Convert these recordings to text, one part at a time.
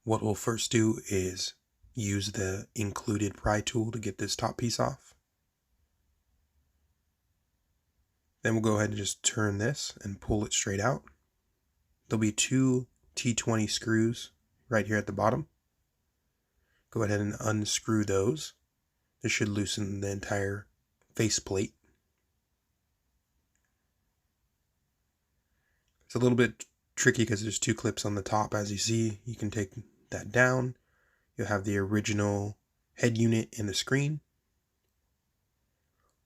What we'll first do is use the included pry tool to get this top piece off. Then we'll go ahead and just turn this and pull it straight out. There'll be two T20 screws right here at the bottom. Go ahead and unscrew those. This should loosen the entire faceplate. It's a little bit tricky because there's two clips on the top. As you see, you can take that down. You'll have the original head unit in the screen.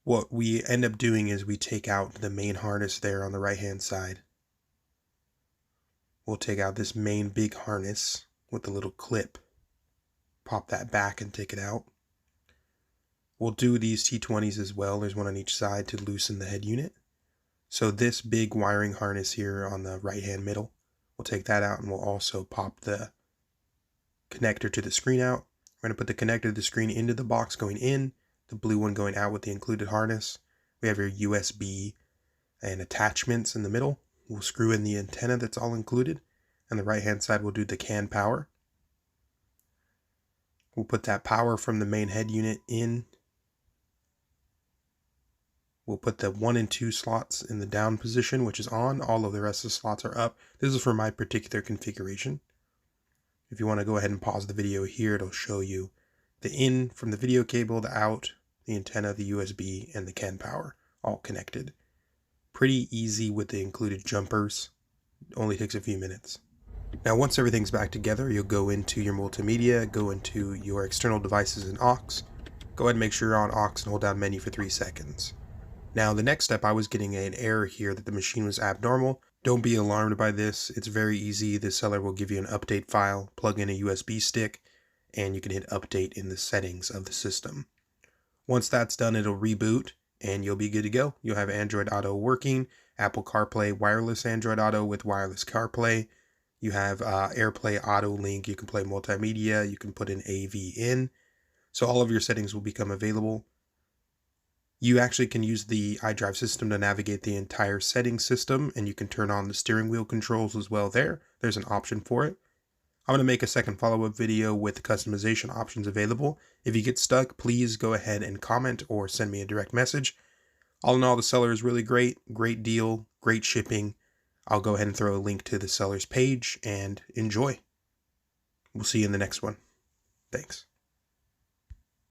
What we end up doing is we take out the main harness there on the right hand side. We'll take out this main big harness with the little clip. Pop that back and take it out. We'll do these T20s as well. There's one on each side to loosen the head unit. So this big wiring harness here on the right hand middle, we'll take that out and we'll also pop the connector to the screen out. We're going to put the connector to the screen into the box going in, the blue one going out with the included harness. We have your USB and attachments in the middle. We'll screw in the antenna that's all included. On the right hand side, we'll do the CAN power. We'll put that power from the main head unit in. We'll put the 1 and 2 slots in the down position, which is on. All of the rest of the slots are up. This is for my particular configuration. If you want to go ahead and pause the video here, it'll show you the in from the video cable, the out, the antenna, the USB, and the CAN power, all connected. Pretty easy with the included jumpers. It only takes a few minutes. Now once everything's back together, you'll go into your multimedia, go into your external devices and aux. Go ahead and make sure you're on aux and hold down menu for 3 seconds. Now the next step, I was getting an error here that the machine was abnormal. Don't be alarmed by this. It's very easy. The seller will give you an update file, plug in a USB stick, and you can hit update in the settings of the system. Once that's done, it'll reboot and you'll be good to go. You'll have Android Auto working, Apple CarPlay, wireless Android Auto with wireless CarPlay. You have AirPlay Auto Link. You can play multimedia. You can put an AV in. So all of your settings will become available. You actually can use the iDrive system to navigate the entire settings system, and you can turn on the steering wheel controls as well there. There's an option for it. I'm going to make a second follow-up video with the customization options available. If you get stuck, please go ahead and comment or send me a direct message. All in all, the seller is really great. Great deal, great shipping. I'll go ahead and throw a link to the seller's page and enjoy. We'll see you in the next one. Thanks.